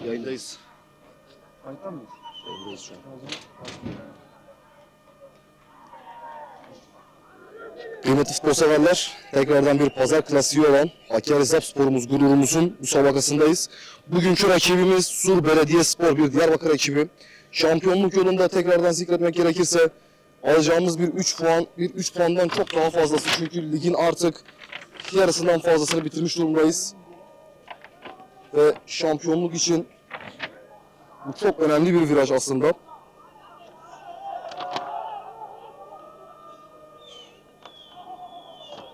Yayındayız. Kayıtta mıyız? Yayındayız şu an. Kıymetli futbol severler, tekrardan bir pazar klasiği olan Hakkari Zapspor'umuz gururumuzun müsabakasındayız. Bugünkü rakibimiz Sur Belediyespor, bir Diyarbakır ekibi. Şampiyonluk yolunda tekrardan zikretmek gerekirse alacağımız bir 3 puandan çok daha fazlası. Çünkü ligin artık yarısından fazlasını bitirmiş durumdayız. Ve şampiyonluk için bu çok önemli bir viraj aslında.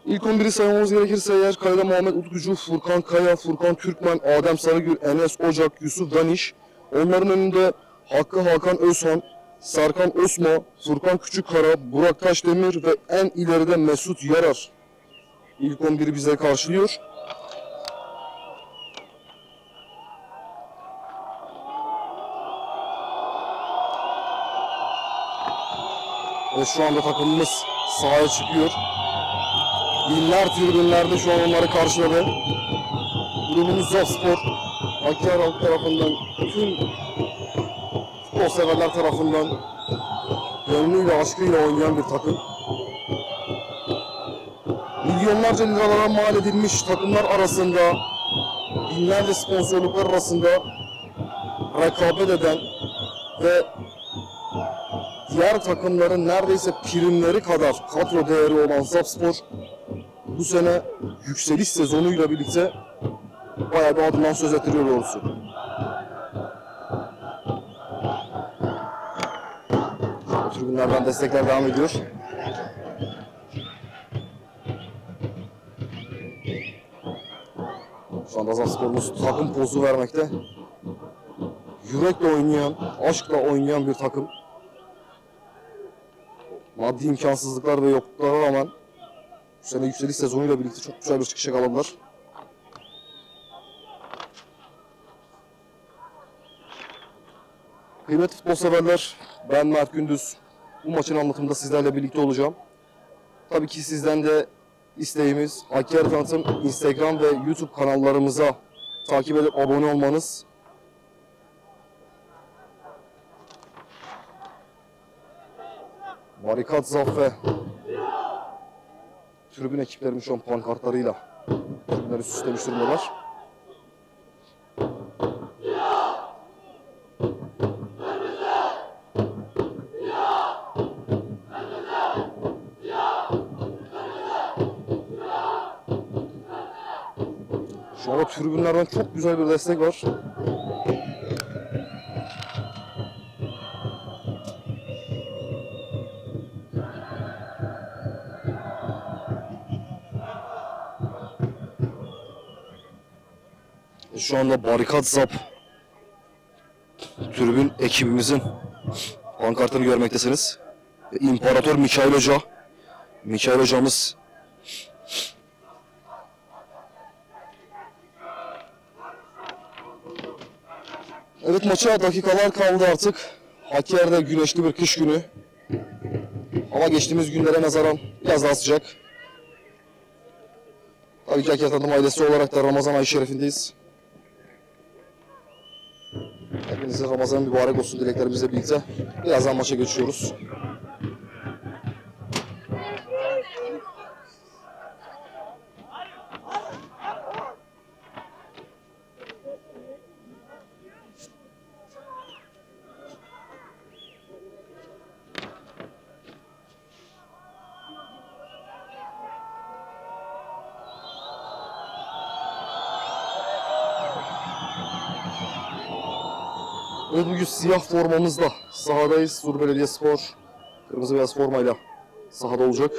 İlk 11'i saymamız gerekirse eğer kalede Muhammed Utkucu, Furkan Kaya, Furkan Türkmen, Adem Sarıgül, Enes Ocak, Yusuf Daniş. Onların önünde Hakkı Hakan Özhan, Serkan Osma, Furkan Küçükkara, Burak Taşdemir ve en ileride Mesut Yarar. İlk 11'i bize karşılıyor. Ve şu anda takımımız sahaya çıkıyor. Binler tribünlerde şu an onları karşıladı. Grubumuz Zapspor, Hakkari halk tarafından, tüm futbol severler tarafından gönlüyle, aşkıyla oynayan bir takım. Milyonlarca liralara mal edilmiş takımlar arasında, binlerce sponsorluklar arasında rekabet eden ve diğer takımların neredeyse primleri kadar kadro değeri olan Zapspor bu sene yükseliş sezonuyla birlikte bayağı bir adından söz ettiriyor doğrusu. Tribünlerden destekler devam ediyor. Şu anda Zapspor'umuz takım pozu vermekte. Yürekle oynayan, aşkla oynayan bir takım. Maddi imkansızlıklar ve yokluklara rağmen bu sene yükseliş sezonuyla birlikte çok güzel bir çıkış yakaladılar. Kıymetli futbol severler, ben Mert Gündüz. Bu maçın anlatımında sizlerle birlikte olacağım. Tabii ki sizden de isteğimiz Hakkari Tanıtım Instagram ve YouTube kanallarımıza takip edip abone olmanız. Barikat Zaffe tribün ekiplerimiz şu an pankartlarıyla tribünleri süslemiş durumdalar. Şu anda tribünlerden çok güzel bir destek var. Şu anda Barikat Zap tribün ekibimizin pankartını görmektesiniz. İmparator Mikail Hoca, Mikail hocamız evet, maça dakikalar kaldı artık. Hakkari'de güneşli bir kış günü. Ama geçtiğimiz günlere nazaran biraz daha sıcak. Tabii ki Hakkari Tanıtım ailesi olarak da Ramazan ayı şerefindeyiz. Hepinize Ramazan mübarek olsun dileklerimizle birlikte birazdan maça geçiyoruz. Evet, bugün siyah formamızla sahadayız. Sur Belediyespor kırmızı beyaz formayla sahada olacak.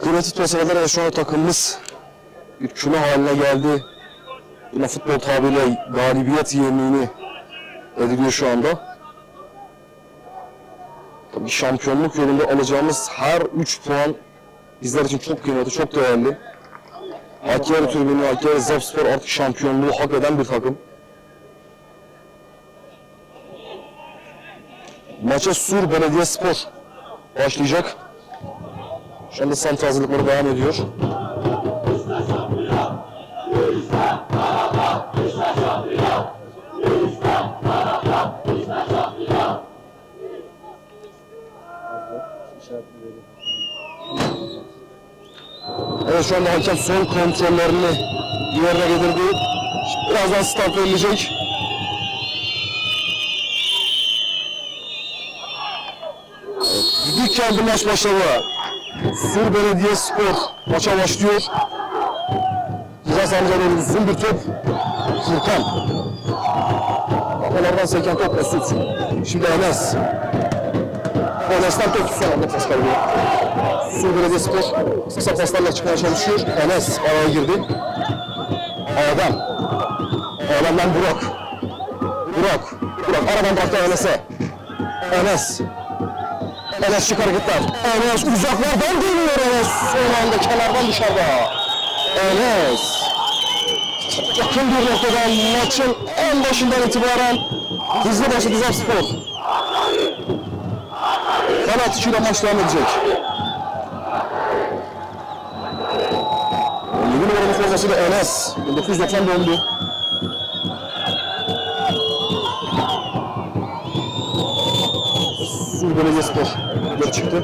Kıymetli futbol severler, şu an takımımız bir küme haline geldi. Buna futbol tabiriyle galibiyet yemini ediliyor şu anda. Tabii şampiyonluk yolunda alacağımız her 3 puan bizler için çok kıymetli, çok değerli. Hakkari tribünü, Hakkari Zapspor artık şampiyonluğu hak eden bir takım. Maça Sur Belediyespor başlayacak. Şu anda santra hazırlıkları devam ediyor. Evet, şu anda hakem son kontrollerini yerine getirdi. Birazdan start verilecek. Düdük geldi, maç başladı. Sur Belediyespor maça başlıyor. Ceza sahamıza doğru uzun bir top. Furkan. Kafalardan seken top Mesut. Şimdi Enes. Enes'ten top son anda pas kaybı. Sur Belediyespor kısa paslarla çıkmaya çalışıyor. Enes araya girdi. Adem. Adem'den Burak. Burak aradan bıraktı Enes'e. Enes. Enes şık hareketler. Enes uzaklardan dönüyor Enes. Son anda kenardan dışarıda. Enes. Yakın bir noktada maçın en başından itibaren hızlı başladı Zapspor. Kanat içiyle maç devam edecek. 7 numaranın formasıyla Enes. 1990 doğumlu. Sur Belediyespor geri çıktı.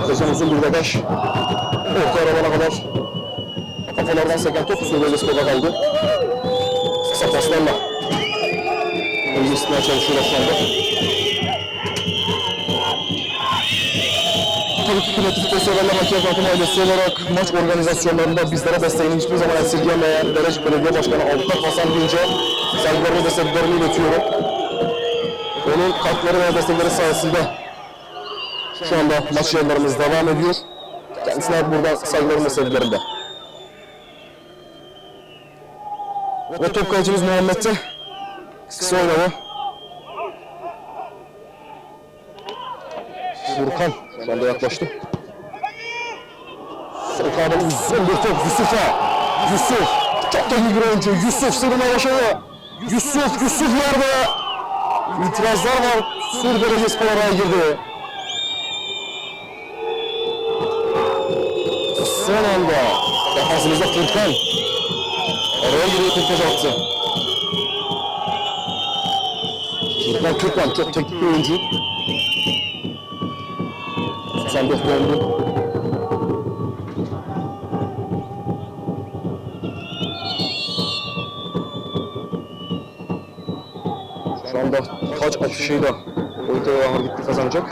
Sezon uzun bir bagaj. Orta arabana kadar kafalardan seken top Sur Belediyespor'da kaldı. Kısa paslarla önce istemeye çalışıyorlar şu anda. Tabii ki kıymetli futbol severler, Hakkari takım ailesi olarak maç organizasyonlarında bizlere desteğini hiçbir zaman esirgemeyen Derecik Belediye Başkanı Avukat Hasan Dinç'e saygılarımı ve desteklerimi iletiyorum. Onun katkıları ve destekleri sayesinde şu anda maç yayınlarımız devam ediyor. Kendisine burada saygılarım ve sevgilerim de. Ve top kalecimiz Muhammed'de kısa oynadı. Furkan şu anda yaklaştı. Furkan'ın uzun bir top Yusuf'a. Yusuf çok da iyi bir oyuncu. Yusuf sırrına başladı. Yusuf yerde. İtirazlar var. Sur Belediyespor araya girdi. Son anda defansımızda Furkan. Araya giriyor, kurtaç attı. Furkan çok teknik bir oyuncu. 94 doğumlu. Şu anda taç atışıyla ortaya hareketli kazanacak.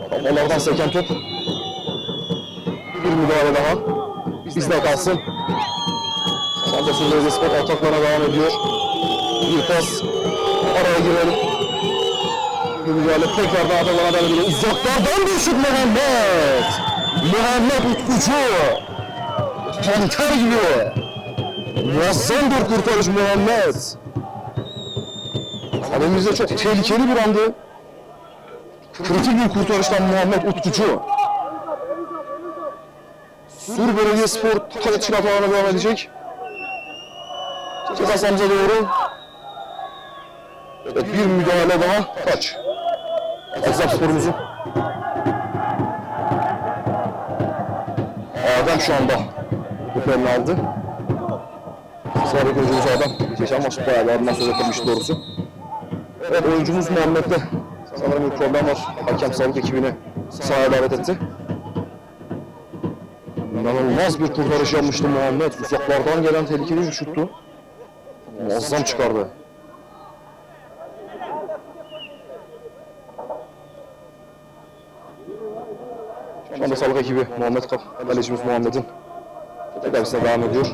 Kafalardan seken top. Bir müdahale daha. Bizde kalsın. Şu anda Sur Belediyespor ataklarına devam ediyor. Bir pas. Araya girelim. Bir müdahale tekrardan ataklarına devam ediyor. Uzaklardan bir şut Muhammed. Muhammed Utkucu. Tanker gibi. Muazzam bir kurtarış Muhammed. Kalemimizde çok tehlikeli bir andı. Kritik bir kurtarıştan Muhammed Utkucu. Sur Belediyespor kale çıkartmalarına devam edecek. Ceza sahamıza doğru. Evet, bir müdahale daha. Kaç. Zapspor'umuzun. Adem şu anda kupayını aldı. Sıradaki oyuncumuz Adem. Geçen maçta bayağı adından söz ettirmişti doğrusu. Evet, oyuncumuz Muhammed'de sanırım bir problem var. Hakem sağlık ekibini sahaya davet etti. İnanılmaz bir kurtarış yapmıştı Muhammed. Uzaklardan gelen tehlikeli bir şuttu. Muazzam çıkardı. Şu anda sağlık ekibi Muhammed kalecimiz Muhammed'in tedavisine devam ediyor.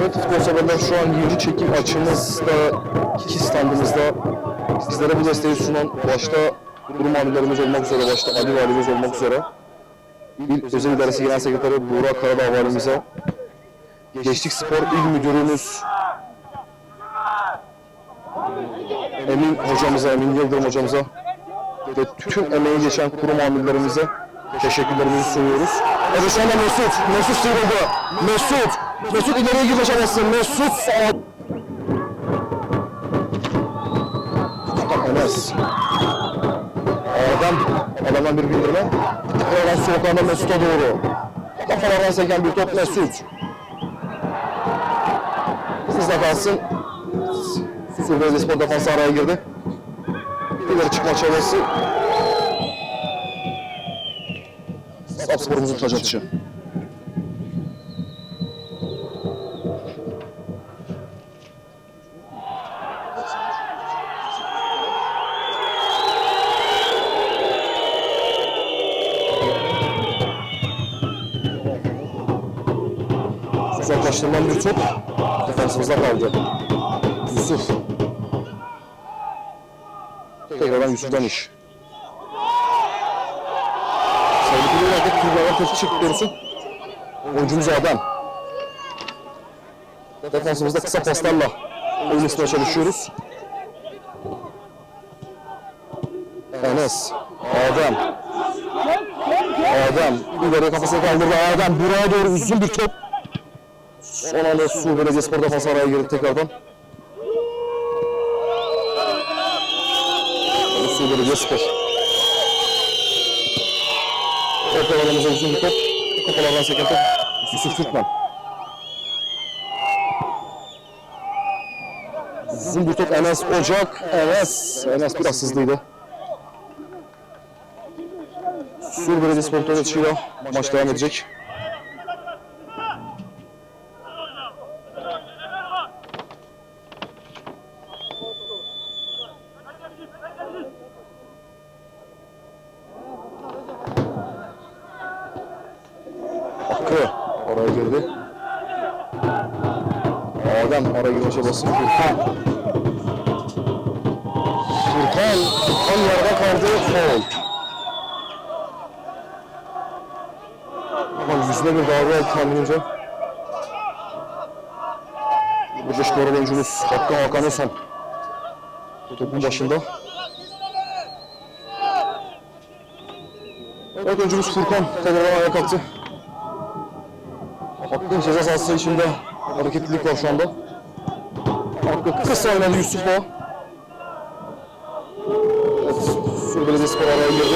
Evet futbol severler, şu an yeni çekim açımızda, iki standımızda bizlere bu desteği sunan başta kurum amirlerimiz olmak üzere, başta Ali Valimiz olmak üzere İl Özel İdaresi Genel Sekreteri Buğra Karadağ Valimize, Gençlik Spor İl Müdürümüz Emin Hocamıza, Emin Yıldırım Hocamıza ve tüm emeği geçen kurum amirlerimize teşekkürlerimizi sunuyoruz. Evet şu anda Mesut sıyrıldı. Mesut ileriye girme çabası. Mesut sağ. Enes. Adamdan bir bildirme. Oradan sokağında Mesut'a doğru. Kafalardan seken bir top Mesut. Hızla kalsın. Sur Belediyespor defansı araya girdi. İleri çıkma çabası. Sapspor'umuzun taç atışı. Uzaklaştırılan bir top defansımızda kaldı. Yusuf. Tekrardan Yusuf'tan iş. Sayılı bir yerde Kübra'dan topu çekti doğrusu. Oyuncumuz Adem. Defansımızda kısa paslarla oyun ismine çalışıyoruz. Enes. Adem. İleriye kafasını kaldırdı. Adem buraya doğru uzun bir top. Son anda Sur Belediyespor defansı araya girdi tekrardan. Sur Belediyespor. Orta alanımıza uzun bir top. Kafalardan seken top. Yusuf Türkmen. Uzun bir top Enes Ocak. Enes biraz hızlıydı. Sur Belediyespor topu maç devam edecek. Oraya girdi. Adem araya girme çabası. Furkan yerde kaldı. Foul. Ama yüzüne bir darbe aldı tahminimce. Burada skor oyuncumuz Hakan Özhan. Topun başında. Evet oyuncumuz Furkan tekrardan ayağa kalktı. Hakkı ceza sahası içinde hareketlilik var şu anda. Hakkı kısa oynadı Yusuf'la. Evet, Sur Belediyespor araya girdi.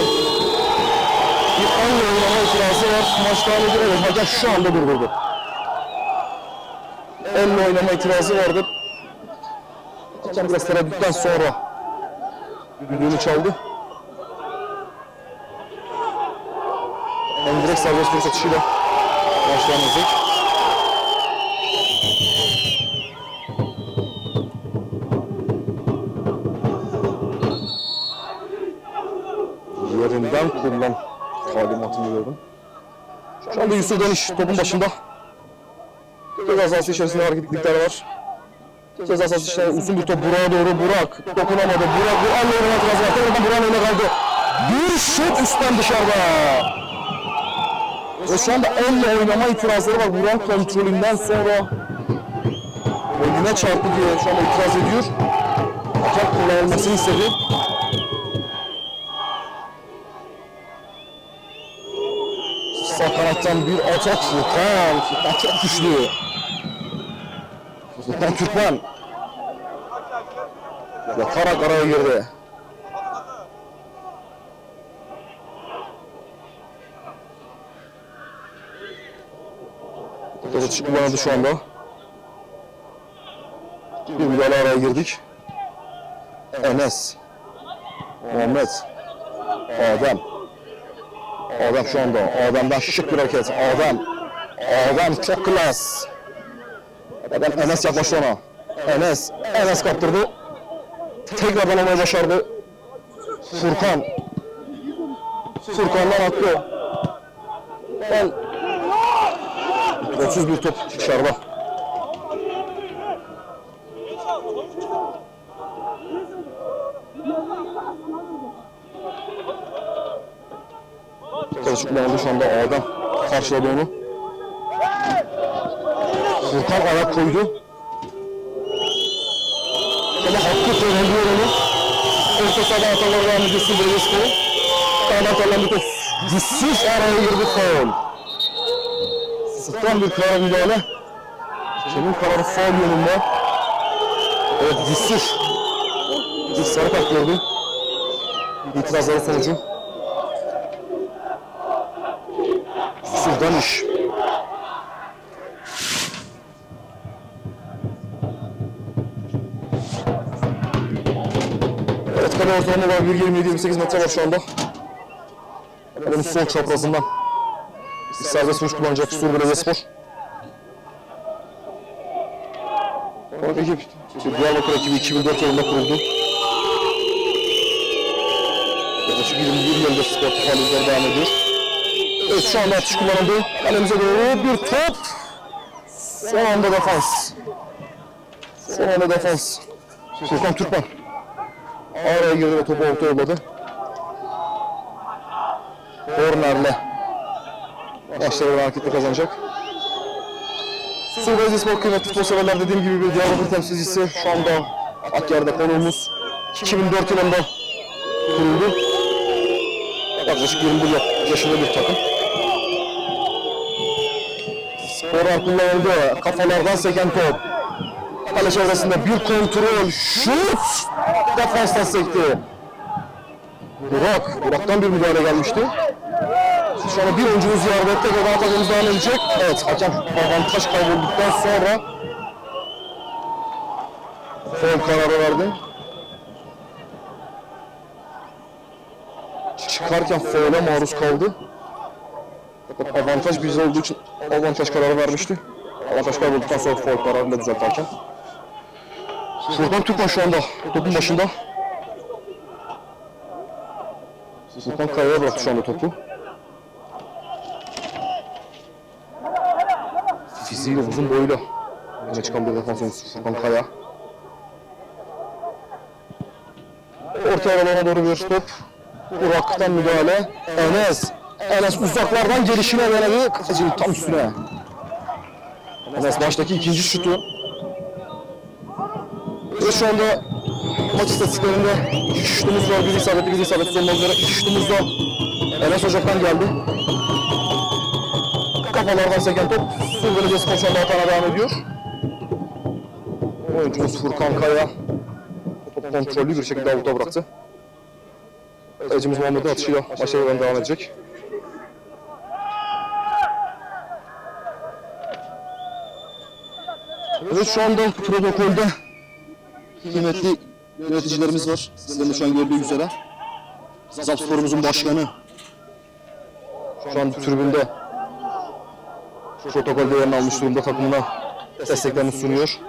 Bir aynı oynama itirazı var. Maç devam ediyor. Evet, hakem şu anda durdurdu. Elle oynama itirazı vardı. Hakem biraz tereddütten sonra düdüğünü çaldı. Direkt serbest vuruş atışıyla maç devam edecek. Yerinden kullan talimatını gördüm. Şu anda Yusuf Deniş topun başında. Ceza sahası içerisinde hareketlilikler var. Ceza sahası içerisinde uzun bir top Burak'a doğru. Burak dokunamadı. Burak'la oynayan itirazı var. Tekrardan Burak'ın önüne kaldı. Bir şut üstten dışarıda. Ve şu anda elle oynama itirazları var. Burak kontrolünden sonra önüne çarptı diye şu anda itiraz ediyor. Hakem kullanılmasını istedi. Sağ kanattan bir atak Furkan çok güçlü. Furkan Türkmen yatarak araya girdi. Topu kullanıldı şu anda. Bir müdahale araya girdik. Enes. Muhammed. Adem şu anda. Adem'den şık bir hareket. Adem çok klas. Enes yaklaştı ona. Enes kaptırdı. Tekrardan olmayı başardı. Furkan'dan Hakkı. 31 top dışarıda. açık kullanıldı şu anda. A'dan karşıladı onu. Furkan ayak koydu. Ama hakkı terliyor onu. Orta sahada hatalar devam ediyor Sur Belediyespor'u. Kanat alan bir top. Güçsüz araya girdi faul. Sıktan bir karar müdahale. Kemin kararı faul yönünde. Evet güçsüz. Bir sarı kart gördü. İtirazları sonucu. Güçsüzden iş. Evet kale ortalama var 1.27-28 metre var şu anda. Kalenin sol çaprazından. Serbest vuruş kullanacak Sur Belediyespor. Bu ekip Diyarbakır ekibi 2004 yılında kuruldu. Yaklaşık 21 yıldır sportif faaliyetler devam ediyor. Evet şu anda atış kullanıldı. Kalemize doğru bir top. Son anda defans. Son anda defans. Furkan Türkmen. Araya girdi ve topu orta yolladı. Kornerle başları hareketli kazanacak. Sur Belediyespor kıymetli futbol severler, dediğim gibi bir Diyarbakır temsilcisi. Şu anda Hakkari'de konuğumuz. 2004 yılında kuruldu. Yaklaşık 21 yaşında bir takım. Spor kullanıldı. Kafalardan seken top. Kale çevresinde bir kontrol. Şut! Defanstan sekti. Burak'tan bir müdahale gelmişti. Şu anda bir oyuncumuz yardım etti. Kadar takımımız devam edecek. Evet, hakem avantaj kaybolduktan sonra faul kararı verdi. Çıkarken faule maruz kaldı. Fakat avantaj bizde olduğu için avantaj kararı vermişti. Avantaj kaybolduktan sonra faul kararıyla düzeltti hakem. Furkan Türkmen şu anda topun başında. Furkan Kaya'ya bıraktı şu anda topu. Fiziğiyle, uzun boyuyla öne çıkan bir defans oyuncusu Furkan Kaya. Orta aralarına doğru bir top. Burak'tan müdahale. Enes uzaklardan gelişine denedi. Kafacığın tam üstüne. Enes baştaki ikinci şutu. Ve şu anda maç istatistiklerinde 2 şutumuz var. Bir isabetli, bir isabetsiz olmak üzere 2 şutumuz da Enes Ocak'tan geldi. Kafalardan seken top Sur Belediyespor şu anda atağına devam ediyor. Oyuncumuz Furkan Kaya topu kontrollü bir şekilde avuta bıraktı. Kalecimiz Muhammed'in atışıyla başarılarına devam edecek. Evet şu anda protokolde kıymetli yöneticilerimiz var. Sizlerin de şu an gördüğü üzere. Zapspor'umuzun başkanı şu an tribünde protokolde yerini almış durumda, takımına desteklerini sunuyor.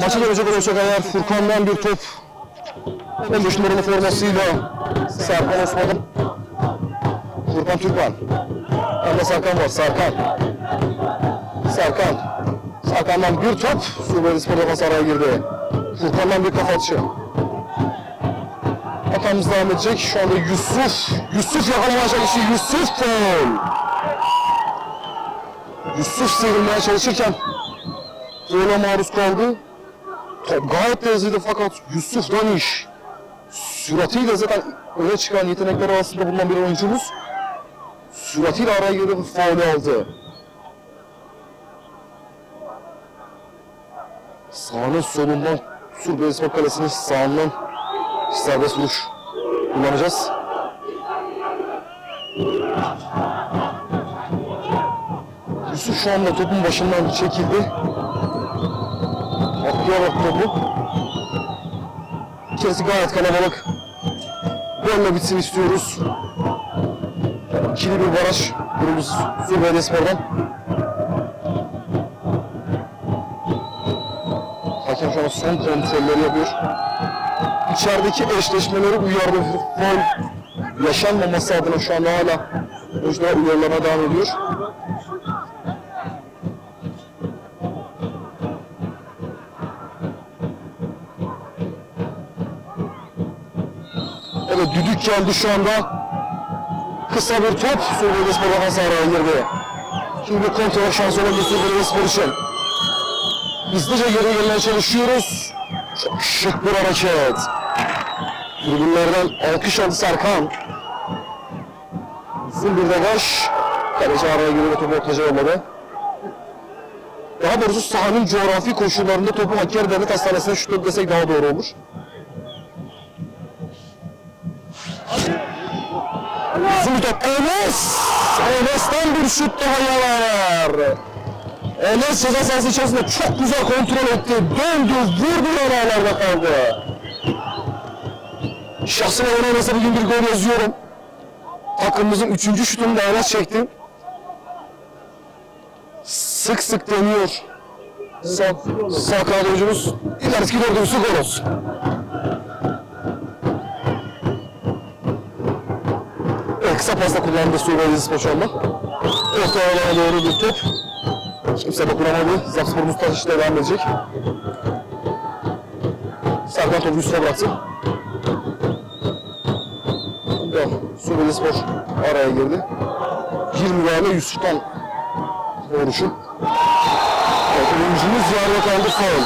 Maça dönecek olursak eğer Furkan'dan bir top 15 numaralı formasıyla Serkan Osman'ın. Furkan Türkmen. Yanında Serkan var. Serkan'dan bir top. Sur Belediyespor defans araya girdi. Furkan'dan bir kafa atışı. Hatamız devam edecek. Şu anda Yusuf yakalamaya çalışıyor. Yusuf faul. Yusuf sıyrılmaya çalışırken faule maruz kaldı. Top gayet de hızlıydı fakat Yusuf'dan iş. Süratiyle zaten öne çıkan yetenekler arasında bulunan bir oyuncumuz. Süratiyle araya girdi ve faulü aldı. Sağının solundan Sur Belediyespor kalesinin sağından serbest vuruş kullanacağız. Yusuf şu anda topun başından çekildi. Atlayarak topu. İçerisi gayet kalabalık. Golle bitsin istiyoruz. İkili bir baraj kurulmuş Sur Belediyespor'dan. Hakem şu an son kontrolleri yapıyor. İçerideki eşleşmeleri uyardı. Faul yaşanmaması adına şu anda hala oyuncular uyarılarına devam ediyor. Evet, düdük geldi şu anda. Kısa bir top Sur Belediyespor defans araya girdi. Şimdi bir kontrol şansı olabilir Sur Belediyespor için. Hızlıca geri gelmeye çalışıyoruz. Çok şık bir hareket. Tribünlerden alkış aldı Serkan. Uzun bir degaj. Kaleci araya girdi, topu ortaca yolladı. Daha doğrusu sahanın coğrafi koşullarında topu Hakkari Devlet Hastanesi'ne şutladı desek daha doğru olur. Uzun bir top. Enes! Enes'ten bir şut daha yalar. Enes ceza sahası içerisinde çok güzel kontrol etti. Döndü, vurdu, yanarlarda kaldı. Şahsına Enes'e bugün bir gol yazıyorum. Takımımızın 3. şutunu da Enes çekti. Sık sık deniyor. Sağ kanat oyuncumuz ileriki 4. gol olsun. Evet, kısa pasla kullandı Sur Belediyespor şu anda. Orta alana doğru bir top. Kimse dokunamadı. Zapspor'umuz taşışla devam edecek. Serkan topu üstüne bıraktı. Sur Belediyespor araya girdi. Bir müdahale Yusuf'tan vuruşu. Evet, oyuncumuz yerde kaldı, faul.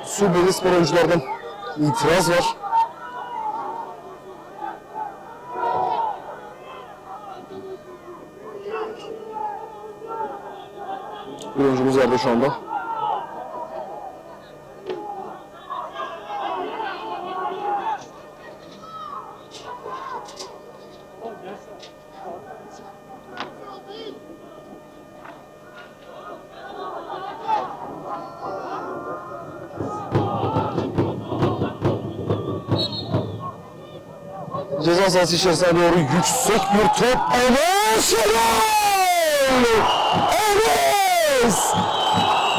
Sur Belediyespor oyunculardan itiraz var. Bir oyuncumuz yerde şu anda. Ceza sahası içerisine doğru yüksek bir top. Enes! Enes!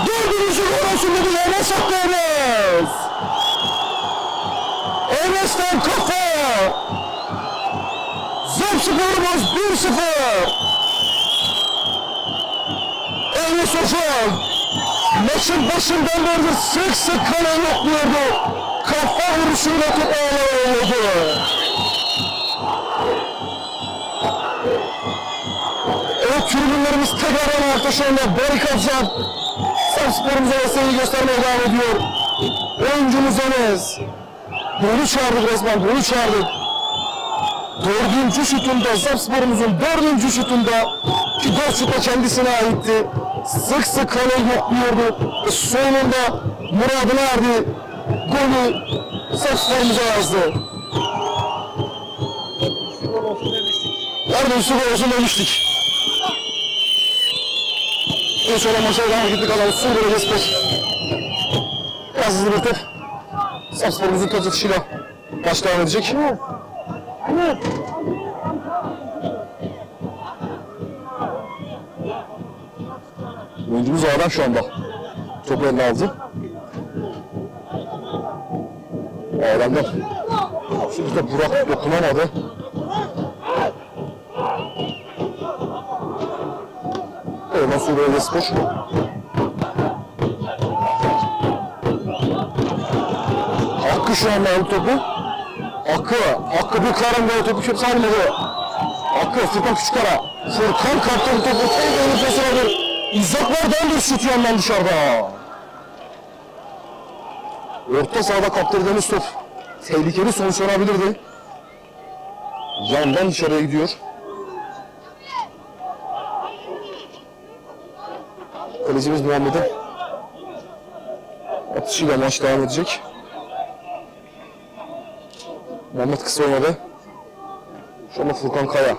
Dördüncü gol olsun dedi. Enes attı Enes! Enes'ten kafa! Zapsporumuz 1-0! Enes hocam! Maçın başından beri sık sık kaleyi yokluyordu. Kafa vuruşuyla top ağlamaya oldu. Evet, tribünlerimiz tekrardan ayakta şu anda barikatlar. Zapsporumuza desteği göstermeye devam ediyor. Oyuncumuz Enes. Golü çağırdık resmen, golü çağırdık. 4. şutunda, Zapsporumuzun 4. şutunda ki 4 şut da kendisine aitti. Sık sık kaleyi yokluyordu. Sonunda muradına erdi. Golü Zapsporumuza yazdı. Neredeyse gol olsun demiştik. En sonra maça devam ettik alan Sur Belediyespor. Biraz hızlı bir top. Zapsporumuzun taç atışıyla maç devam edecek. Oyuncumuz ağdan şu anda. Topu eline aldı. Ağdan'dan. Şimdi de Burak dokunamadı. Oradan Sur Belediyespor. Hakkı şu anda aldı topu. Hakkı bir karambol topu çok sarmadı. Hakkı Furkan Küçükara. Furkan kaptı topu. Tek nefesine bir uzaklardan bir şut yandan dışarıda. Orta sahada kaptırdığımız top tehlikeli sonuçlanabilirdi. Yandan dışarıya gidiyor. Kalecimiz Muhammed'in atışıyla maç devam edecek. Muhammed kısa oynadı. Şu anda Furkan Kaya.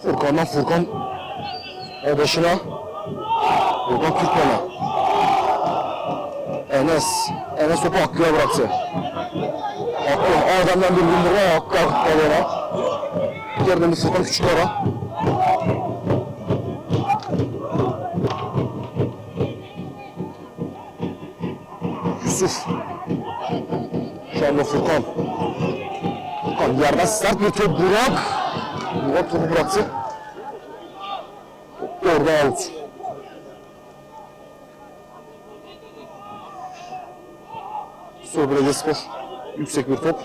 Furkan'dan Furkan o başına. Furkan Türkmen'e. Enes topu Hakkı'ya bıraktı. Hakkı Adem'den bir bindirme. Hakkı Hakkı'ya. Yerden bir Furkan Küçükara. Yusuf. Şu anda Furkan. Furkan yerden sert bir top Burak. Burak topu bıraktı. Orada out. Sur Belediyespor yüksek bir top.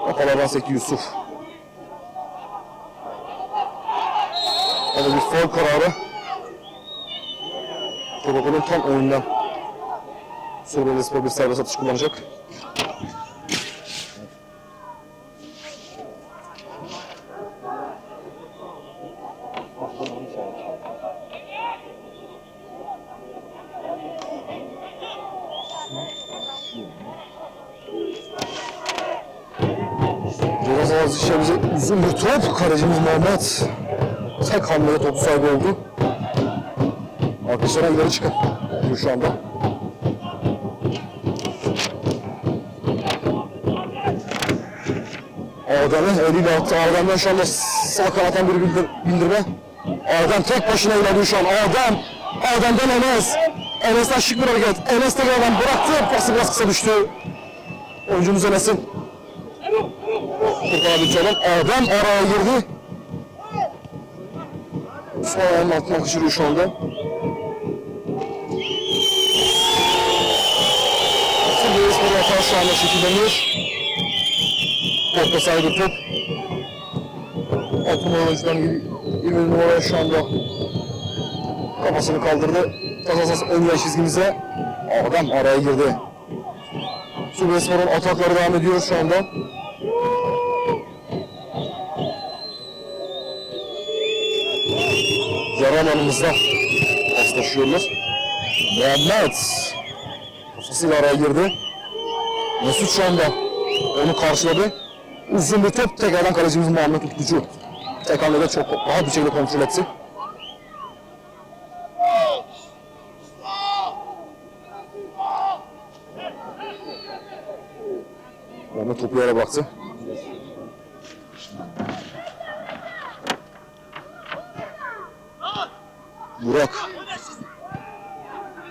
Kafalardan sekti Yusuf. Hadi bir faul kararı. Topakol'un tam önünden. Sur Belediyespor bir serbest atış kullanacak. Ceza sahası içerimize uzun bir top. Kalecimiz Muhammed tek hamlede topu sahibi oldu. Arkadaşlar ileri çıkın şu anda. Adem'in eliyle attı. Adem'den şu anda sağ kanattan bir bildirme. Adem tek başına ilerliyor şu an. Adem'den Enes. Enes'ten şık bir hareket. Enes tekrardan bıraktı. Pası biraz kısa düştü. Oyuncumuz Enes'in. Kurtarabildi olan Adem araya girdi. Sol ayağının altından kaçırıyor şu anda. Sırbiye Spor hata şu anda şekilleniyor. Topla sahibi top. 6 numaralı oyuncudan 20 numara şu anda kafasını kaldırdı. Tasasas ön yaş çizgimize. Adam araya girdi. Sırbiye Spor'un atakları devam ediyor şu anda. Yarı alanımızda paslaşıyorlar. Muhammed kafasıyla araya girdi. Mesut şu anda onu karşıladı. Uzun bir top tekrardan kalecimiz Muhammed Utkucu. Tek hamlede çok rahat bir şekilde kontrol etti. Muhammed topu yere bıraktı.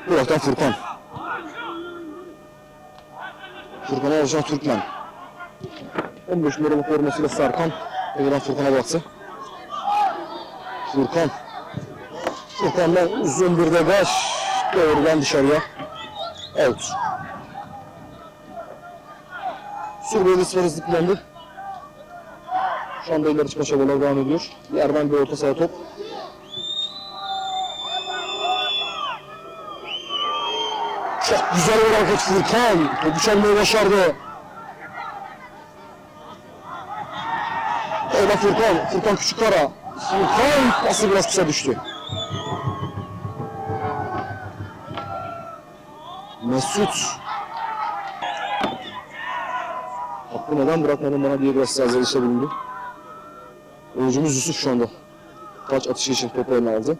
Burak'tan Furkan. Furkan'a alışan Türkmen. 15 numaralı formasıyla Serkan. Tekrardan Furkan'a baktı. Furkan'dan uzun bir degaj. Doğrudan dışarıya. Out. Sur Belediyespor hızlıklandı. Şu anda ileri çıkma çabaları devam ediyor. Yerden bir orta saha top. Çok güzel bir hareket Furkan. Topu çalmayı başardı. Orada Furkan Küçükkara. Furkan pası biraz kısa düştü. Mesut. Hakkı neden bırakmadın bana diye biraz serzenişte bulundu. Oyuncumuz Yusuf şu anda. Taç atışı için topu eline aldı.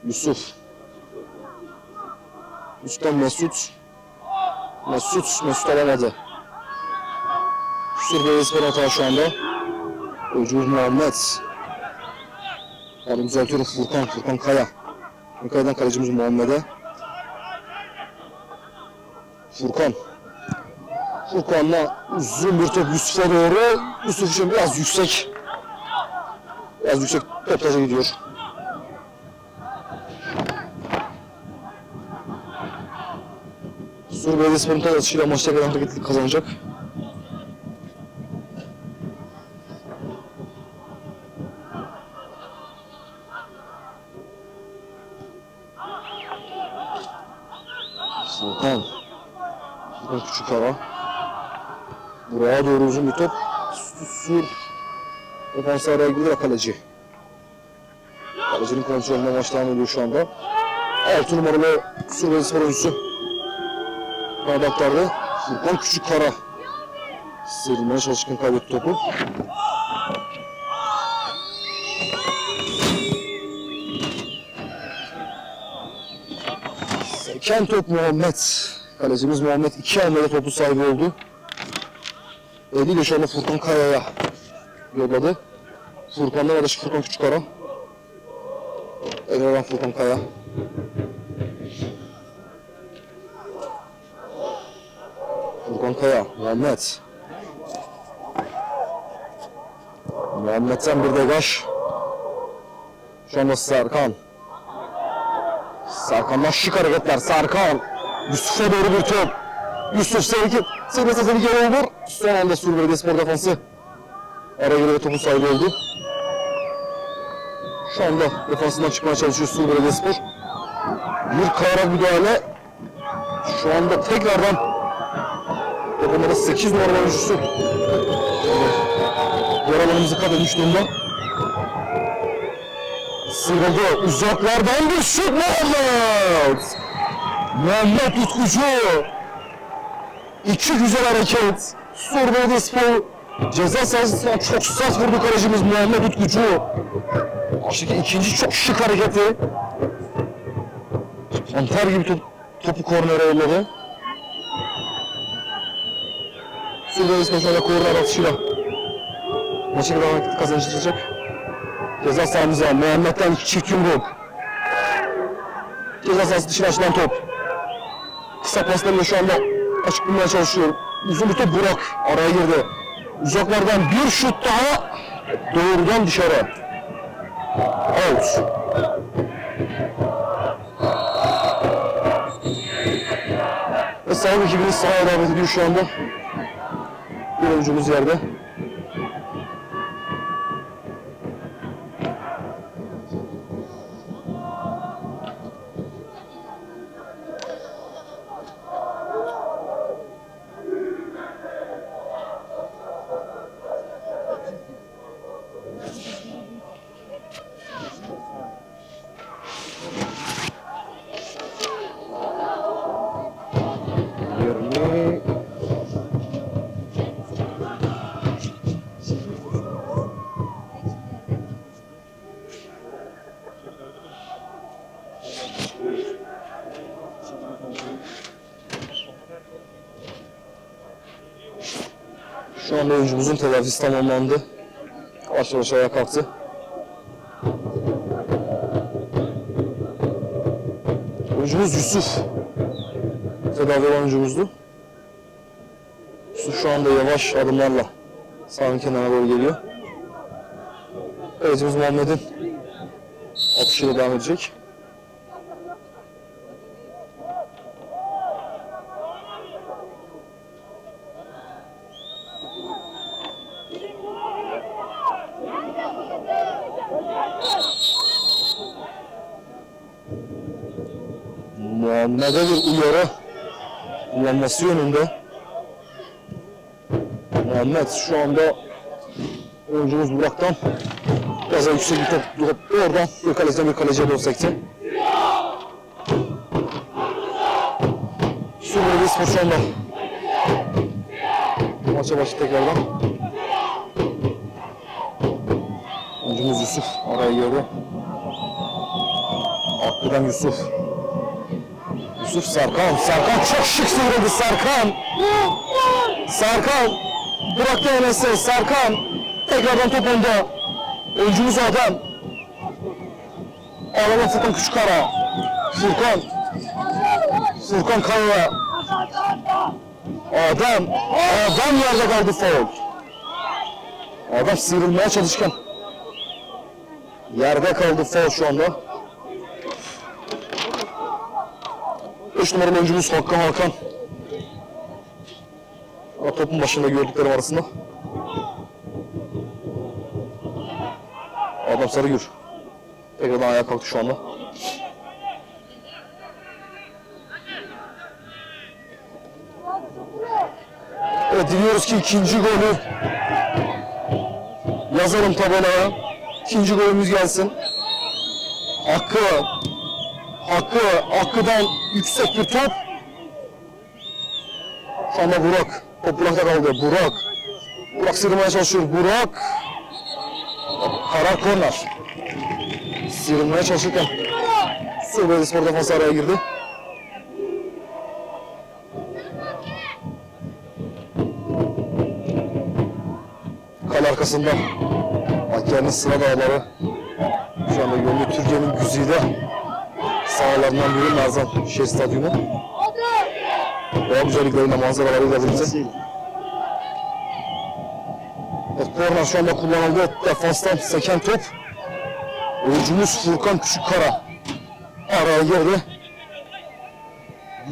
Yusuf'tan Mesut alamadı. Sur Belediyespor hata şu anda. Oyuncumuz Muhammed. Yani düzeltiyorum Furkan Kaya. Kaya'dan kalecimiz Muhammed'e. Furkan'la uzun bir top Yusuf'a doğru. Yusuf için biraz yüksek top taca gidiyor. Sur Belediyespor'un taç atışıyla maçta kadar hareketlilik kazanacak. Furkan Küçükkara. Buraya doğru uzun bir top. Sur defansı araya girdi ve kaleci. Kalecinin kontrolünde maç devam ediyor şu anda. 6 numaralı Sur Belediyespor oyuncusu. Kanat aktardı. Furkan Küçükkara. Sıyrılmaya çalışırken kaybetti topu. Seken top Muhammed. Kalecimiz Muhammed 2 hamlede topu sahibi oldu. Eliyle şu anda Furkan Kaya'ya yolladı. Furkan'dan arkadaşı Furkan Küçükkara. Tekrardan Furkan Kaya. Muhammed. Muhammed'den bir degaj. Şu anda Serkan. Serkan'dan şık hareketler. Serkan. Yusuf'a doğru bir top. Yusuf sevki. Seni geri olur. Son anda Sur Belediyespor defansı araya girip topun sahibi oldu. Şu anda defansından çıkmaya çalışıyor Sur Belediyespor. Bir kara müdahale. Şu anda tekrardan dokunmada 8 numaralı oyuncusu yaralarımızı kat etmiş durumda. Sıyrıldı. Uzaklardan bir şut Muhammed. Muhammed Utkucu. İki güzel hareket. Sur Belediyespor ceza sahasından çok sert vurdu kalecimiz Muhammed Utkucu. Aşağıdaki ikinci çok şık hareketi. Panter gibi topu kornere yolladı. Sur Belediyespor şu anda korner atışıyla maçı bir kazanacak. Ceza sahamıza Muhammed'den çift yumruk. Ceza sahası dışına açılan top. Kısa paslarıyla şu anda açık bulmaya çalışıyor. Uzun bir top Burak araya girdi. Uzaklardan bir şut daha doğrudan dışarı. Out. Ve sahip ekibimiz sahaya davet ediyor şu anda. Bir oyuncumuz yerde. Şu anda oyuncumuzun tedavisi tamamlandı. Yavaş yavaş ayağa kalktı. Oyuncumuz Yusuf. Tedavi olan oyuncumuzdu. Yusuf şu anda yavaş adımlarla sahanın kenarına doğru geliyor. Kalecimiz Muhammed'in atışıyla devam edecek. Muhammed'e bir uyarı kullanması yönünde. Muhammed şu anda oyuncumuz Burak'tan biraz daha yüksek bir top oradan bir kaleciden bir kaleciye doğru sekti. Sur Belediyespor şu anda maça başladı tekrardan. Oyuncumuz Yusuf araya girdi. Aklı'dan Yusuf. Yusuf Serkan çok şık sıyrıldı Serkan bıraktı Enes'e Serkan tekrardan top onda. Oyuncumuz Adam. Ağlama Furkan Küçükkara. Furkan Kaya. Adam yerde kaldı faul. Adam sıyrılmaya çalışırken yerde kaldı faul şu anda. 5 numaralı oyuncumuz Hakan. Topun başında gördüklerim arasında. Adam Sarıgül. Tekrardan ayağa kalktı şu anda. Evet, diliyoruz ki ikinci golü yazalım tabelaya. İkinci golümüz gelsin. Hakkı'dan yüksek bir top. Şu anda Burak. Top Burak'ta kaldı. Burak sıyrılmaya çalışıyor. Burak. Karar korner. Sıyrılmaya çalışırken Sur Belediyespor defansı araya girdi. Kale arkasında Hakkari'nin sıra dağları. Şu anda görüldüğü Türkiye'nin güzide sahalarından biri Merzan Şehir Stadyumu. Doğa güzellikleriyle manzaralarıyla birlikte. Evet, korner şu anda kullanıldı. Defanstan seken top. Oyuncumuz Furkan Küçükkara araya girdi.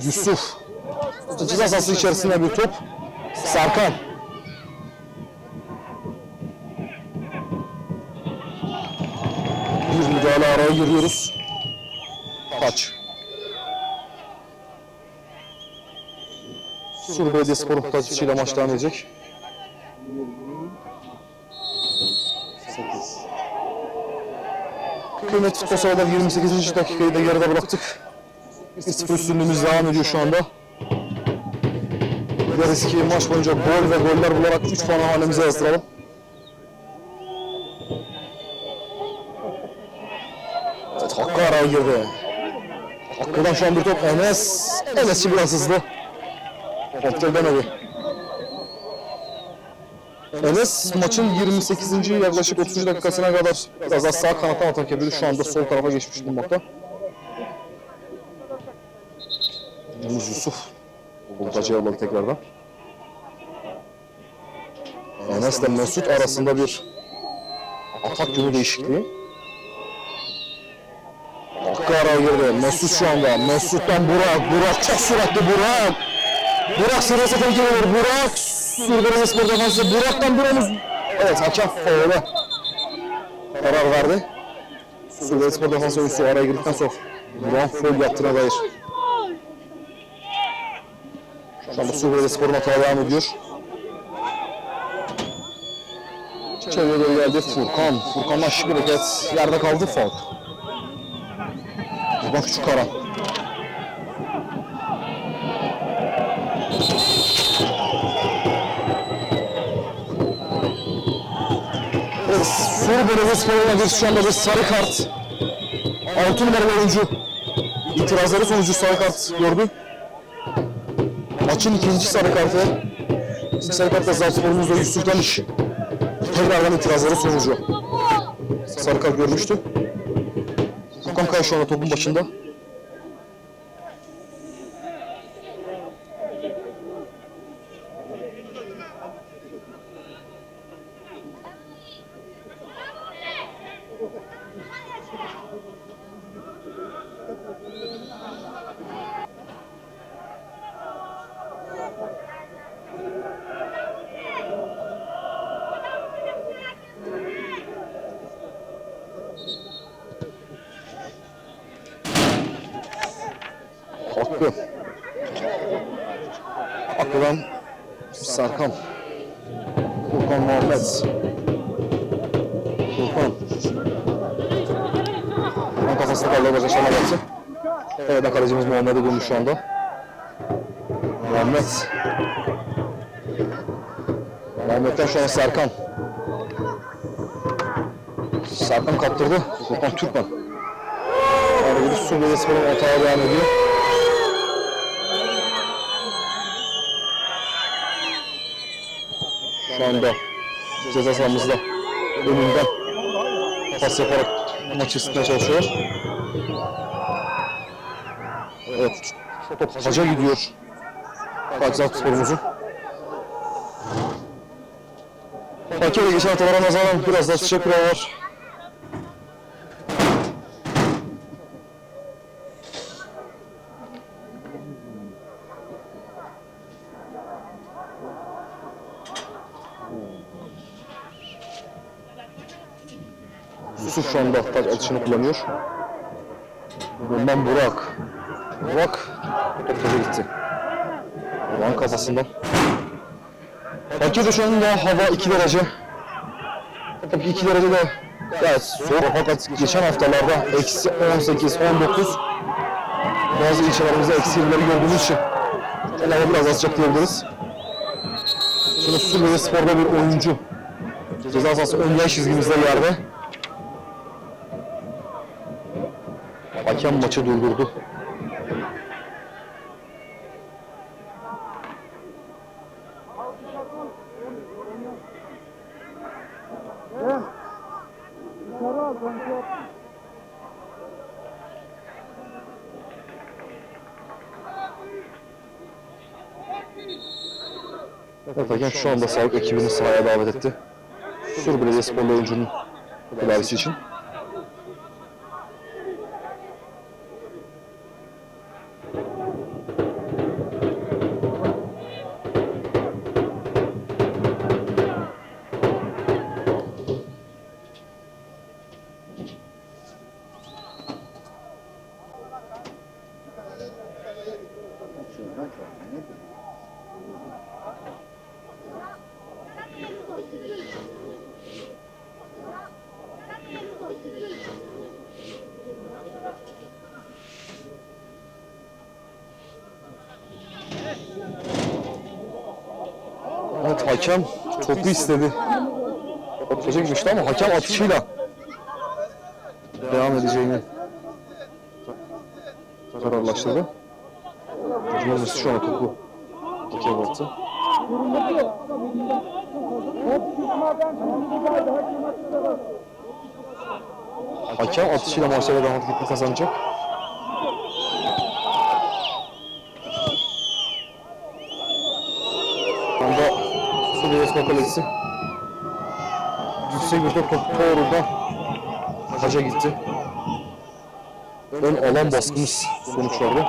Yusuf. Ceza sahası içerisinde bir top. Serkan. Bir müdahale araya giriyoruz. Taç. Sur Belediyespor'un taç içiyle maç devam edecek. 8. Kıymetli futbol severler 28. dakikayı da geride bıraktık. 1-0 üstünlüğümüz devam ediyor şu anda. Dileriz ki maç boyunca gol ve goller bularak 3 puan hanemize yazdıralım. Evet, Hakkı araya girdi. Hakkı'dan şu an bir top Enes. Enes'i biraz hızlı. Kontrol edemedi. Enes maçın 28. yaklaşık 30. dakikasına kadar biraz daha sağ kanattan atak yapıyordu. Şu anda sol tarafa geçmiş bulunmakta. Yunus Yusuf. Voltajı aldı tekrardan. Enes ile Mesut arasında bir atak yolu değişikliği. Hakkı araya girdi. Mesut şu anda. Mesut'tan Burak. Burak çok süratli Burak. Burak sırası tehlikeli olur. Burak. Sur Belediyespor defansı. Burak'tan bir omuz. Evet, hakem faule karar verdi. Sur Belediyespor defansı oyuncusu araya girdikten sonra Burak'ın faul yaptığına dair. Şu anda Sur Belediyespor'un hata devam ediyor. Çevreye doğru geldi Furkan. Furkan'dan şık bir hareket. Yerde kaldı faul. Bak şu kara. Evet, Sur Belediyespor'una bir şu anda bir sarı kart. 6 numaralı oyuncu itirazları sonucu sarı kart gördü. Maçın ikinci sarı kartı. İlk sarı kartta Zalspor'umuzda Yusuf Danış. Tekrardan itirazları sonucu sarı kart görmüştü. Furkan Kaya şu anda topun başında. Hakkı. Hakkı'dan Serkan. Furkan Muhammed. Furkan. Furkan kafasını kaldırdı, başına baktı. Evet, kalecimiz Muhammed'e dönmüş şu anda. Muhammed. Muhammed'den şu an Serkan. Serkan kaptırdı. Furkan Türkmen. Yani bir Sur Belediyespor'un hataya devam ediyor. Şu anda ceza sahamızda önünden pas yaparak maçı ısıtmaya çalışıyor. Evet, top taca gidiyor. Kaçak sporumuzun. Fakir'e geçen haftalara nazaran biraz daha sıcak bir hava var. Yusuf şu anda taç atışını kullanıyor. Bundan Burak. Burak top taca gitti. Burak'ın kafasından. Fakir'de şu anda hava 2 derece. Tabii 2 derece de gayet soğuk fakat geçen haftalarda eksi 18, 19 bazı ilçelerimizde eksi 20'leri gördüğümüz için hava biraz az sıcak diyebiliriz. Şimdi Sur Belediyespor'da bir oyuncu ceza sahası ön yay çizgimizde yerde. Hakem maçı durdurdu. Evet, hakem şu anda sağlık ekibini sahaya davet etti. Sur Belediyesporlu oyuncunun tedavisi için. Evet, hakem topu istedi. Atıca gitmişti ama hakem atışıyla devam edeceğini kararlaştırdı. Cumhurbaşkanı şu an topu hakem attı. Hakem atışıyla maçlara devam etmek kazanacak. Anda Suriye Spor Kalesi yüksek bir top doğrudan taca gitti. Ön alan baskımız sonuçlandı.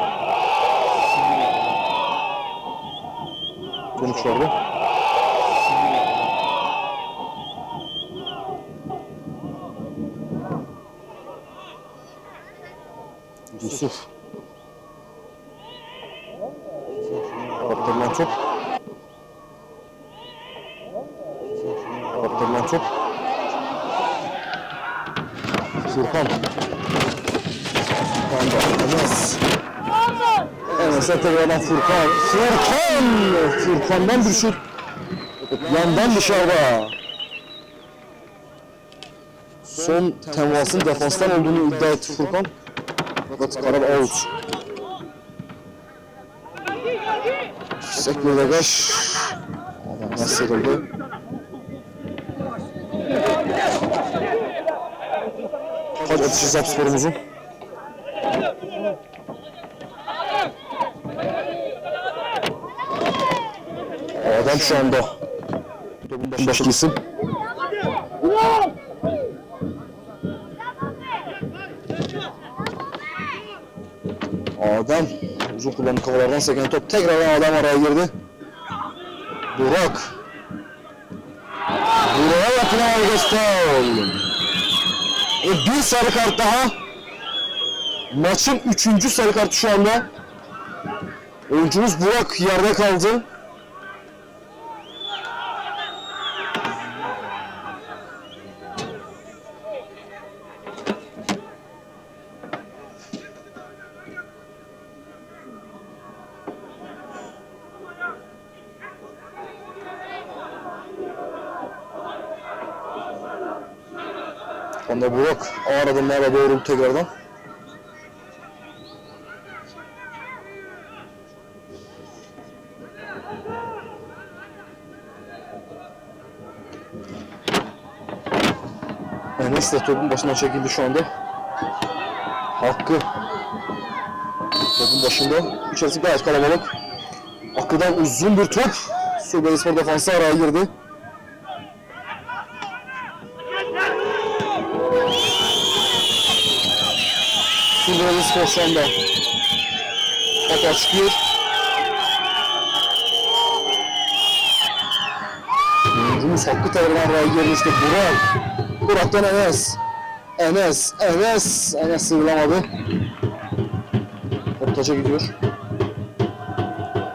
Yusuf. Kaptırılan top. Furkan. Enes'e tekrardan Furkan. Furkan'dan bir şut. Yandan dışarıda. Son temasın defanstan olduğunu iddia etti Furkan. Fakat karar out. Sekme Dagaş. Nasıl oldu? Taç atışı Zap sporumuzun. Adam şu anda topun başlı isim. Adem uzun kullandığı kafalardan seken top tekrardan Adem araya girdi. Burak'a yapılan Augustin. Bir sarı kart daha. Maçın 3. sarı kartı şu anda. Oyuncumuz Burak yerde kaldı. Onda Burak ağır adımlarla doğrultu tekrardan. Enes de topun başından çekildi şu anda. Hakkı topun başında. İçerisi gayet kalabalık. Hakkı'dan uzun bir top. Suriye Spor defansı araya girdi. Suriye Spor şu anda hata çıkıyor. Oyuncumuz Hakkı tarafından araya girmişti. Burak'tan Enes sıyrılamadı. Top taça gidiyor.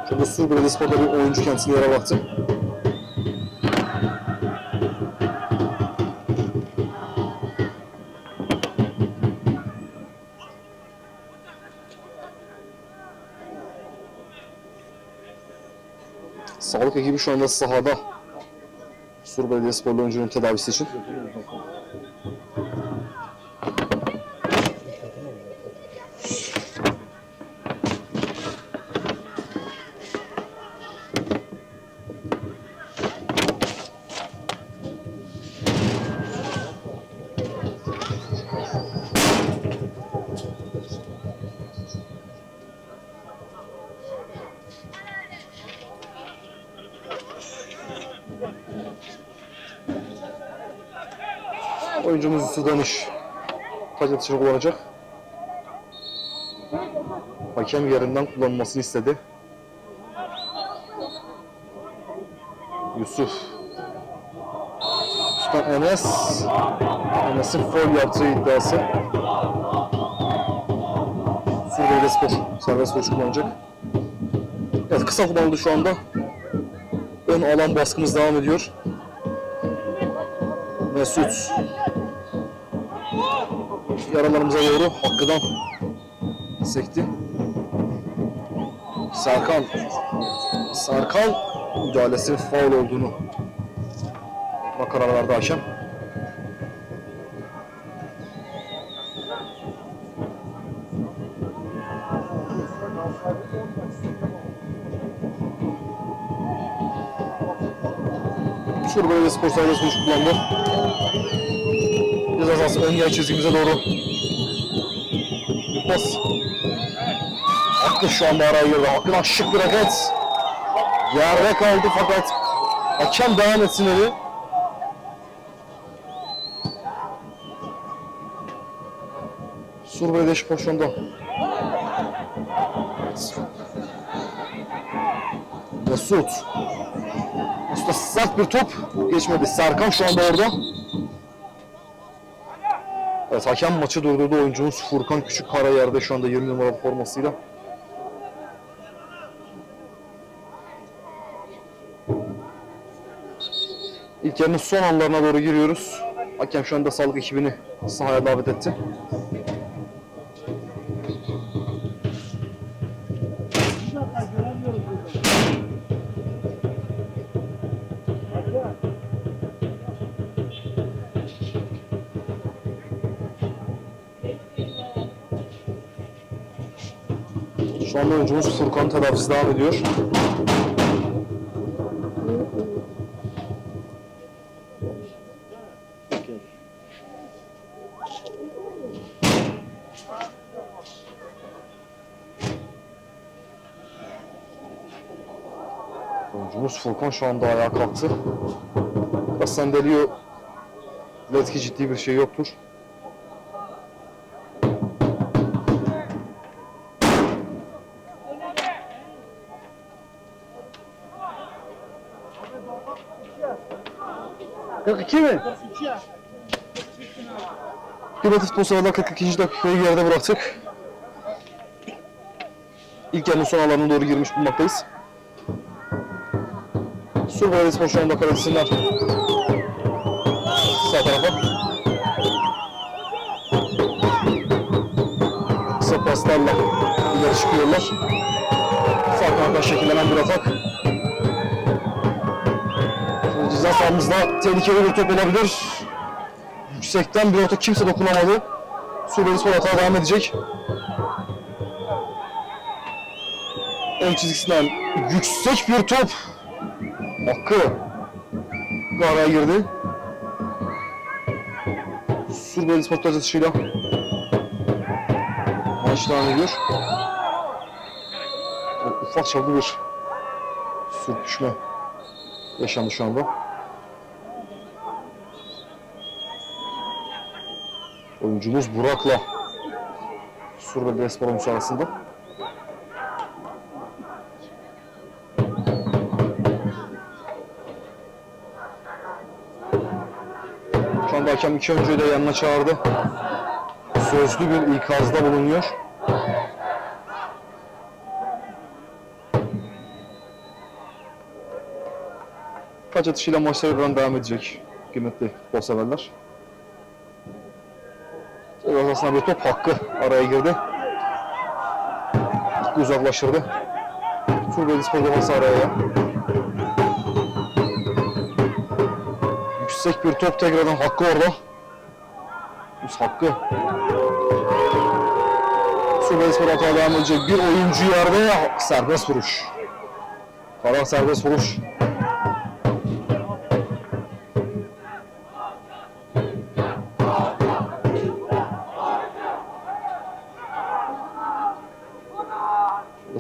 Şurada Suriye Spor'da bir oyuncu kendisine yere baktı. Sağlık ekibi şu anda sahada. Sur Belediyesporlu oyuncunun tedavisi için. Oyuncumuz Yusuf Danış taç atışını kullanacak. Hakem yerinden kullanılmasını istedi. Yusuf. Yusuf'tan Enes'in foul yaptığı iddiası. Suriye Spor serbest vuruş kullanacak. Evet, kısa kullanıldı şu anda. Ön alan baskımız devam ediyor. Mesut yaralarımıza doğru Hakkı'dan sekti. Sarkan müdahalesi faul olduğunu karar verdi hakem. Sur Belediyespor serbest vuruş kullandı. Ceza sahası ön yay çizgimize doğru. Bir pas. Hakkı şu anda araya girdi. Hakkı'dan şık bir hareket. Yerde kaldı fakat hakem devam etsin dedi. Sur Belediyespor şu anda. Mesut. Mesut'a sert bir top geçmedi. Serkan şu anda orada. Evet, hakem maçı durdurdu. Oyuncumuz Furkan Küçükkara yerde şu anda 20 numaralı formasıyla. İlk yarının son anlarına doğru giriyoruz. Hakem şu anda sağlık ekibini sahaya davet etti. Şu anda oyuncumuz Furkan tedavisi devam ediyor. Oyuncumuz Furkan şu anda ayağa kalktı. Biraz sendeliyor. Belki ciddi bir şey yoktur. İki mi? Kıymetli futbol severler 42. dakikayı geride bıraktık. İlk yarının son alanına doğru girmiş bulunmaktayız. Sur Belediyespor şu anda kalecisinden sağ tarafa. Kısa paslarla ileri çıkıyorlar. Sağ kanattan şekillenen bir atak. Ceza sahamızda tehlikeli bir top olabilir. Yüksekten bir orta kimse dokunamadı. Sur Belediyespor hata devam edecek. Ön çizgisinden yüksek bir top. Hakkı araya girdi. Sur Belediyespor atışıyla maç devam ediyor. Ufak çaplı bir sürtüşme yaşandı şu anda. Oyuncumuz Burak'la Sur Belediyespor müsaadesinde. Şu anda hakem iki oyuncuyu da yanına çağırdı. Sözlü bir ikazda bulunuyor. Kaç atışıyla maçlara devam edecek kıymetli futbol severler. Arasına bir top Hakkı araya girdi. Hakkı uzaklaştırdı. Sur Belediyespor defansı araya. Yüksek bir top tekrardan Hakkı orada. Hakkı. Sur Belediyespor hata devam edecek. Bir oyuncu yerde serbest vuruş. Karar serbest vuruş.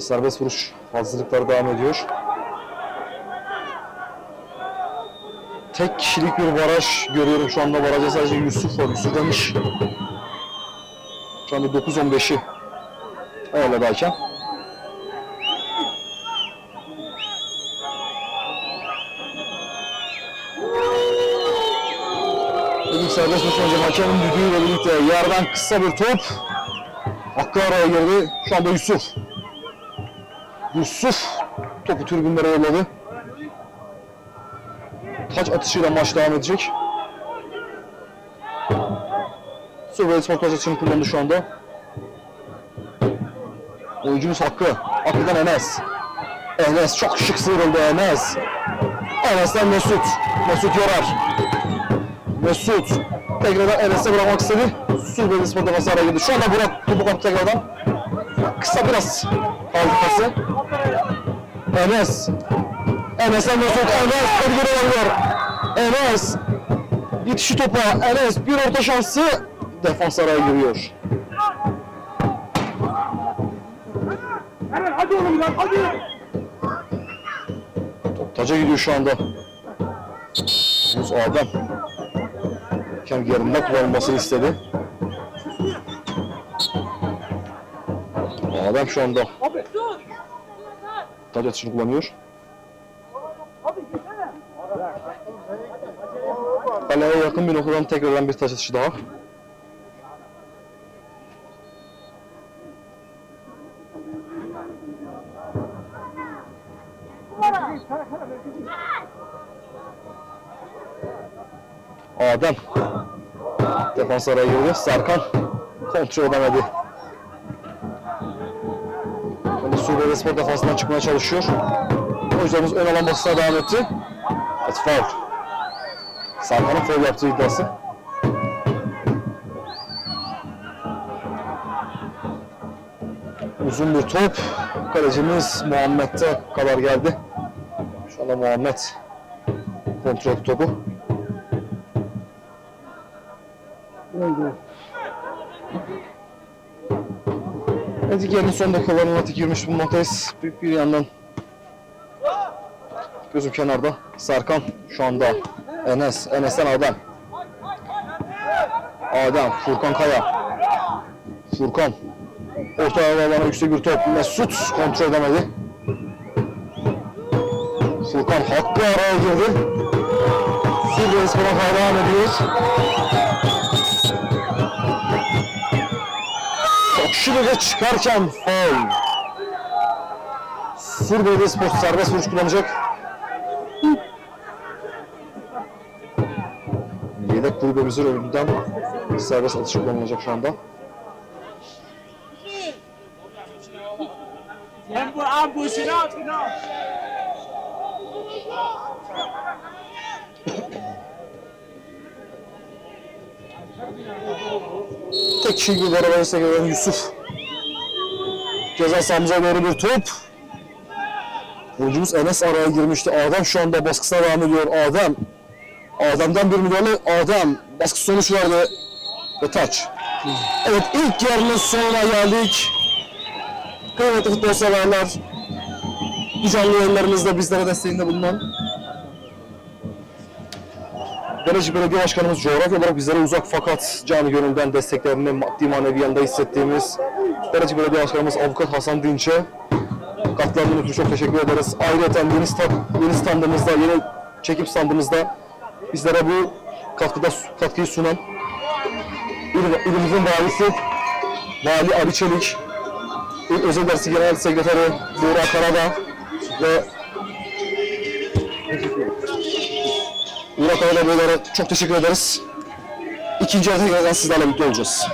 Serbest vuruş hazırlıkları devam ediyor. Tek kişilik bir baraj görüyorum şu anda. Barajda sadece Yusuf var. Yusuf demiş. Şu anda 9-15'i ayarladı hakem. Dedim serbest vuruş önce hakemin düdüğüyle birlikte yerden kısa bir top. Hakkı araya girdi. Şu anda Yusuf. Yusuf topu tribünlere yolladı. Taç atışıyla maç devam edecek. Sur Belediyespor taç atışını kullandı şu anda. Oyuncumuz Hakkı. Hakkı'dan Enes. Enes çok şık sıyrıldı Enes. Enes'ten Mesut. Mesut yorar. Mesut tekrardan Enes'e bırakmak istedi. Sur Belediyespor defansı araya girdi. Şu anda Burak topu kaptı tekrardan. Kısa biraz aldı pası. Enes. Enes'ten Mesut. Enes bir geri alıyor. Enes. Yetişi topa. Enes bir orta şansı. Defans araya giriyor. Hemen hadi oğlum lan hadi. Top taca gidiyor şu anda. Yunus Adem. Kendi yerinde kullanılmasını istedi. Adem şu anda taç atışını kullanıyor. Kaleye yakın bir noktadan tekrardan bir taç atışı daha. Adem defans araya girdi. Serkan kontrol edemedi. Şimdi Sur Belediyespor defansından çıkmaya çalışıyor. Oyuncularımız ön alan baskısına devam etti. Evet, faul. Serkan'ın faul yaptığı iddiası. Uzun bir top. Kalecimiz Muhammed'e kadar geldi. Şu anda Muhammed kontrol topu. Evet, yarının son dakikalarına artık girmiş bulunmaktayız. Büyük bir yandan gözüm kenarda. Serkan şu anda Enes, Enes'ten Adem. Adem, Furkan Kaya. Furkan. Orta alana yüksek bir top. Mesut kontrol edemedi. Furkan Hakkı araya girdi. Sur Belediyespor'a devam ediyor. Şurada çıkarken faul. Sur Belediyespor serbest vuruş kullanacak. Yedek kulübemizin önünden serbest atış kullanılacak şu anda. Tek kişi gibi beraber gelen Yusuf. Ceza sahamıza doğru bir top. Oyuncumuz Enes araya girmişti. Adem şu anda baskısına devam ediyor. Adem'den bir müdahale. Adem baskı sonuç verdi. Ve taç. Evet, ilk yarının sonuna geldik. Kıymetli futbol severler. Bu canlı yayınlarımızda bizlere desteğinde bulunan Derece Belediye Başkanımız coğrafya olarak bizlere uzak fakat canı gönülden desteklerini maddi manevi yanında hissettiğimiz Derece Belediye Başkanımız Avukat Hasan Dinç'e katkılarından ötürü çok teşekkür ederiz. Ayrıca yeni standımızda, yeni çekim standımızda bizlere bu katkıyı sunan ilimizin valisi Vali Ali Çelik, İl Özel Dersi Genel Sekreteri Buğra Karadağ ve Burak Ağabey Beyler'e çok teşekkür ederiz. İkinci yarıda sizlerle birlikte olacağız.